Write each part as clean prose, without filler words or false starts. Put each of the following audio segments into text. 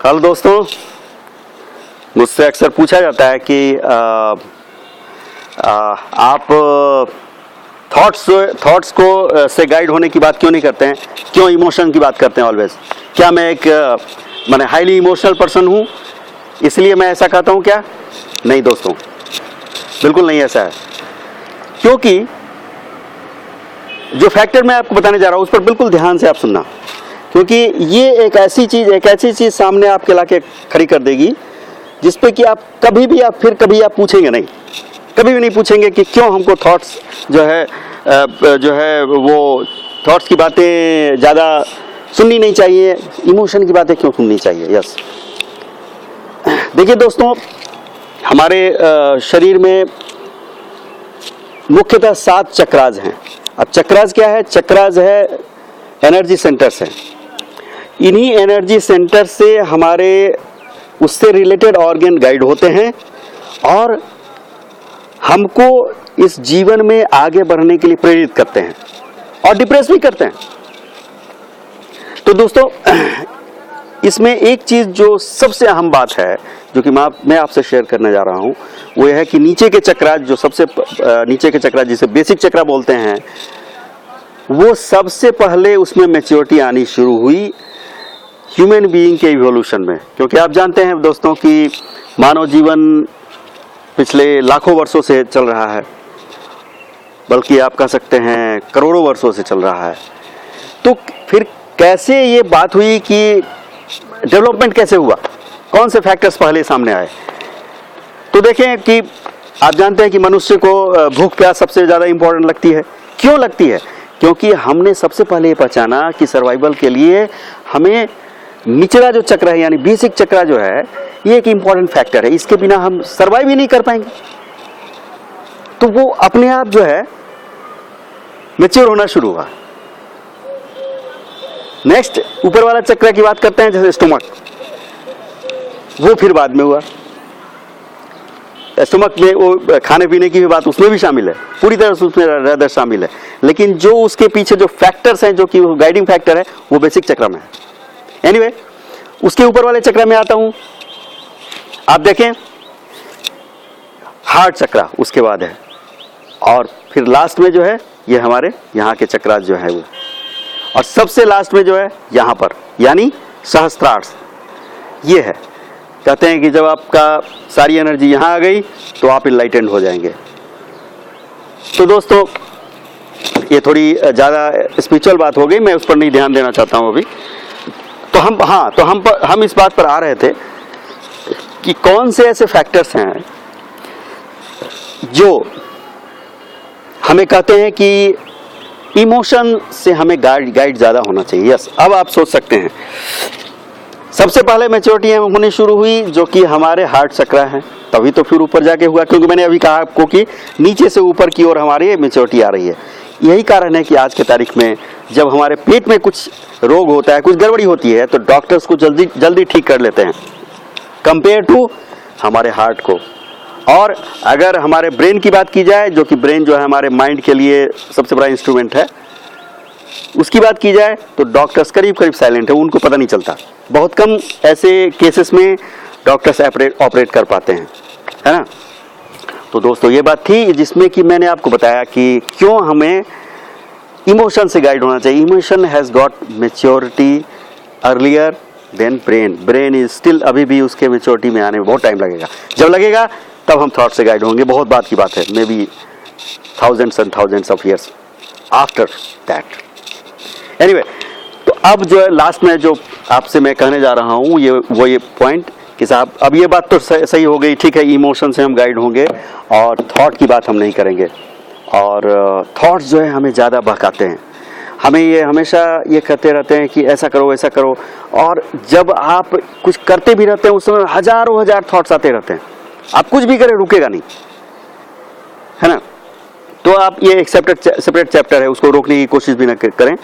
Hello दोस्तों, मुझसे अक्सर पूछा जाता है कि आप थॉट्स को से गाइड होने की बात क्यों नहीं करते हैं, क्यों इमोशन की बात करते हैं ऑलवेज। क्या मैं एक मैंने हाईली इमोशनल पर्सन हूँ इसलिए मैं ऐसा कहता हूँ? क्या नहीं दोस्तों, बिल्कुल नहीं ऐसा है। क्योंकि जो फैक्टर मैं आपको बताने जा रहा हूँ उस पर बिल्कुल ध्यान से आप सुनना, क्योंकि ये एक ऐसी चीज सामने आपके लाके खड़ी कर देगी जिसपे कि आप कभी भी पूछेंगे नहीं, कभी भी नहीं पूछेंगे कि क्यों हमको थॉट्स जो है वो थॉट्स की बातें ज़्यादा सुननी नहीं चाहिए, इमोशन की बातें क्यों सुननी चाहिए। यस, देखिए दोस्तों, हमारे शरीर में मुख्यतः 7 चक्रास हैं। अब चक्रास क्या है? चक्रास है एनर्जी सेंटर्स हैं। इन्हीं एनर्जी सेंटर से हमारे उससे रिलेटेड ऑर्गन गाइड होते हैं और हमको इस जीवन में आगे बढ़ने के लिए प्रेरित करते हैं और डिप्रेस भी करते हैं। तो दोस्तों, इसमें एक चीज जो सबसे अहम बात है जो कि मैं आपसे शेयर करने जा रहा हूं, वो यह है कि नीचे के चक्रास, जो सबसे नीचे के चक्रास जिसे बेसिक चक्रा बोलते हैं, वो सबसे पहले उसमें मैच्योरिटी आनी शुरू हुई ह्यूमन बीइंग के इवोल्यूशन में। क्योंकि आप जानते हैं दोस्तों कि मानव जीवन पिछले लाखों वर्षों से चल रहा है, बल्कि आप कह सकते हैं करोड़ों वर्षों से चल रहा है। तो फिर कैसे ये बात हुई कि डेवलपमेंट कैसे हुआ, कौन से फैक्टर्स पहले सामने आए? तो देखें कि आप जानते हैं कि मनुष्य को भूख प्यास सबसे ज़्यादा इंपॉर्टेंट लगती है। क्यों लगती है? क्योंकि हमने सबसे पहले ये पहचाना कि सर्वाइवल के लिए हमें निचला जो चक्र है यानी बेसिक चक्र जो है ये एक इंपॉर्टेंट फैक्टर है, इसके बिना हम सर्वाइव ही नहीं कर पाएंगे। तो वो अपने आप जो है मैच्योर होना शुरू हुआ। नेक्स्ट ऊपर वाला चक्र की बात करते हैं, जैसे स्टोमक, वो फिर बाद में हुआ। स्टोमक में वो खाने पीने की भी बात उसमें भी शामिल है, पूरी तरह से उसमें रहदर शामिल है, लेकिन जो उसके पीछे जो फैक्टर्स हैं, जो कि गाइडिंग फैक्टर है, वो बेसिक चक्र में है। एनीवे, उसके ऊपर वाले चक्र में आता हूं। आप देखें, हार्ट चक्र उसके बाद है, और फिर लास्ट में जो है ये हमारे यहाँ के चक्रास जो है वो, और सबसे लास्ट में जो है यहाँ पर यानी सहस्त्रार्थ ये है। कहते हैं कि जब आपका सारी एनर्जी यहाँ आ गई तो आप इनलाइटेंड हो जाएंगे। तो दोस्तों, ये थोड़ी ज़्यादा स्पिरिचुअल बात हो गई, मैं उस पर नहीं ध्यान देना चाहता हूँ अभी। तो हम इस बात पर आ रहे थे कि कौन से ऐसे फैक्टर्स हैं जो हमें कहते हैं कि इमोशन से हमें गाइड ज़्यादा होना चाहिए। यस, अब आप सोच सकते हैं, सबसे पहले मैच्योरिटी होनी शुरू हुई जो कि हमारे हार्ट चक्र है, तभी तो फिर ऊपर जाके हुआ। क्योंकि मैंने अभी कहा आपको कि नीचे से ऊपर की ओर हमारी मैच्योरिटी आ रही है। यही कारण है कि आज के तारीख में जब हमारे पेट में कुछ रोग होता है, कुछ गड़बड़ी होती है, तो डॉक्टर्स को जल्दी ठीक कर लेते हैं कंपेयर टू हमारे हार्ट को। और अगर हमारे ब्रेन की बात की जाए, जो कि ब्रेन जो है हमारे माइंड के लिए सबसे बड़ा इंस्ट्रूमेंट है, उसकी बात की जाए तो डॉक्टर्स करीब साइलेंट है, उनको पता नहीं चलता। बहुत कम ऐसे केसेस में डॉक्टर्स ऑपरेट कर पाते हैं, है ना। तो दोस्तों, ये बात थी जिसमें कि मैंने आपको बताया कि क्यों हमें इमोशन से गाइड होना चाहिए। Emotion has got maturity earlier than brain is still, अभी भी उसके मैच्योरिटी में आने में बहुत टाइम लगेगा। जब लगेगा तब हम थॉट से गाइड होंगे। बहुत बात की बात है, may be thousands and thousands of years after that. Anyway, तो अब जो है लास्ट में जो आपसे मैं कहने जा रहा हूँ ये पॉइंट कि साहब, अब ये बात तो सही हो गई, ठीक है, इमोशन से हम गाइड होंगे और थॉट की बात हम नहीं करेंगे। और थॉट्स जो है हमें ज़्यादा बहकाते हैं, हमें ये हमेशा ये कहते रहते हैं कि ऐसा करो वैसा करो, और जब आप कुछ करते भी रहते हैं उस समय हजार थॉट्स आते रहते हैं। आप कुछ भी करें रुकेगा नहीं, है ना। तो आप ये एक सेपरेट चैप्टर है, उसको रोकने की कोशिश भी ना करें,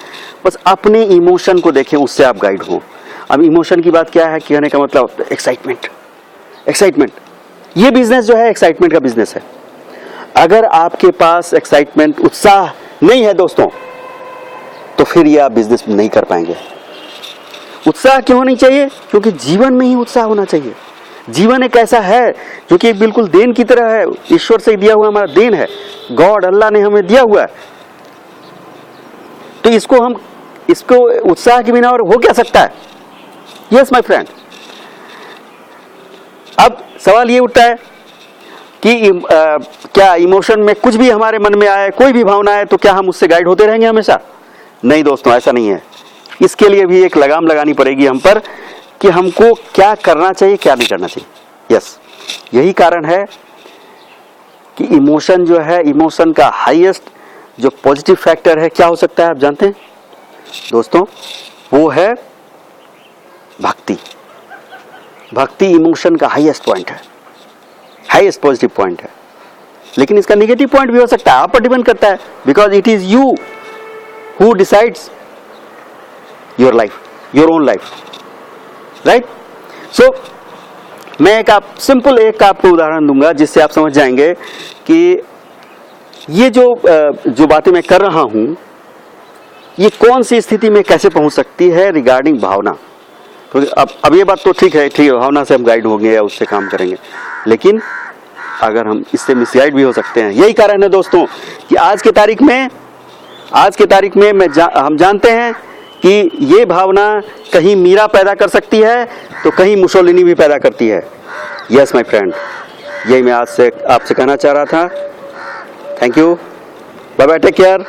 बस अपने इमोशन को देखें, उससे आप गाइड हो। अब इमोशन की बात क्या है, कहने का मतलब एक्साइटमेंट। ये बिजनेस जो है एक्साइटमेंट का बिजनेस है। अगर आपके पास एक्साइटमेंट, उत्साह नहीं है दोस्तों, तो फिर ये आप बिजनेस नहीं कर पाएंगे। उत्साह क्यों होनी चाहिए? क्योंकि जीवन में ही उत्साह होना चाहिए। जीवन एक ऐसा है जो कि बिल्कुल देन की तरह है, ईश्वर से दिया हुआ हमारा देन है, गॉड अल्लाह ने हमें दिया हुआ है। तो इसको उत्साह के बिना और हो क्या सकता है? Yes my friend. अब सवाल ये उठता है कि क्या इमोशन में कुछ भी हमारे मन में आए, कोई भी भावना आए, तो क्या हम उससे गाइड होते रहेंगे हमेशा? नहीं दोस्तों, ऐसा नहीं है। इसके लिए भी एक लगाम लगानी पड़ेगी हम पर कि हमको क्या करना चाहिए, क्या नहीं करना चाहिए। यस, यही कारण है कि इमोशन जो है, इमोशन का हाईएस्ट जो पॉजिटिव फैक्टर है, क्या हो सकता है आप जानते हैं दोस्तों? वो है भक्ति। भक्ति इमोशन का हाईएस्ट पॉइंट है, हाईएस्ट पॉजिटिव पॉइंट है। लेकिन इसका नेगेटिव पॉइंट भी हो सकता है, आप पर डिपेंड करता है, because it is you who decides your life, your own life, right? So मैं एक आपको उदाहरण दूंगा जिससे आप समझ जाएंगे कि ये जो बातें मैं कर रहा हूं, ये कौन सी स्थिति में कैसे पहुंच सकती है रिगार्डिंग भावना। तो अब ये बात तो ठीक है, भावना से हम गाइड होंगे या उससे काम करेंगे, लेकिन अगर हम इससे मिसगाइड भी हो सकते हैं। यही कारण है दोस्तों कि आज के तारीख में हम जानते हैं कि ये भावना कहीं मीरा पैदा कर सकती है तो कहीं मुसोलिनी भी पैदा करती है। यस माय फ्रेंड, यही मैं आज से आपसे कहना चाह रहा था। Thank you, bye bye, take care.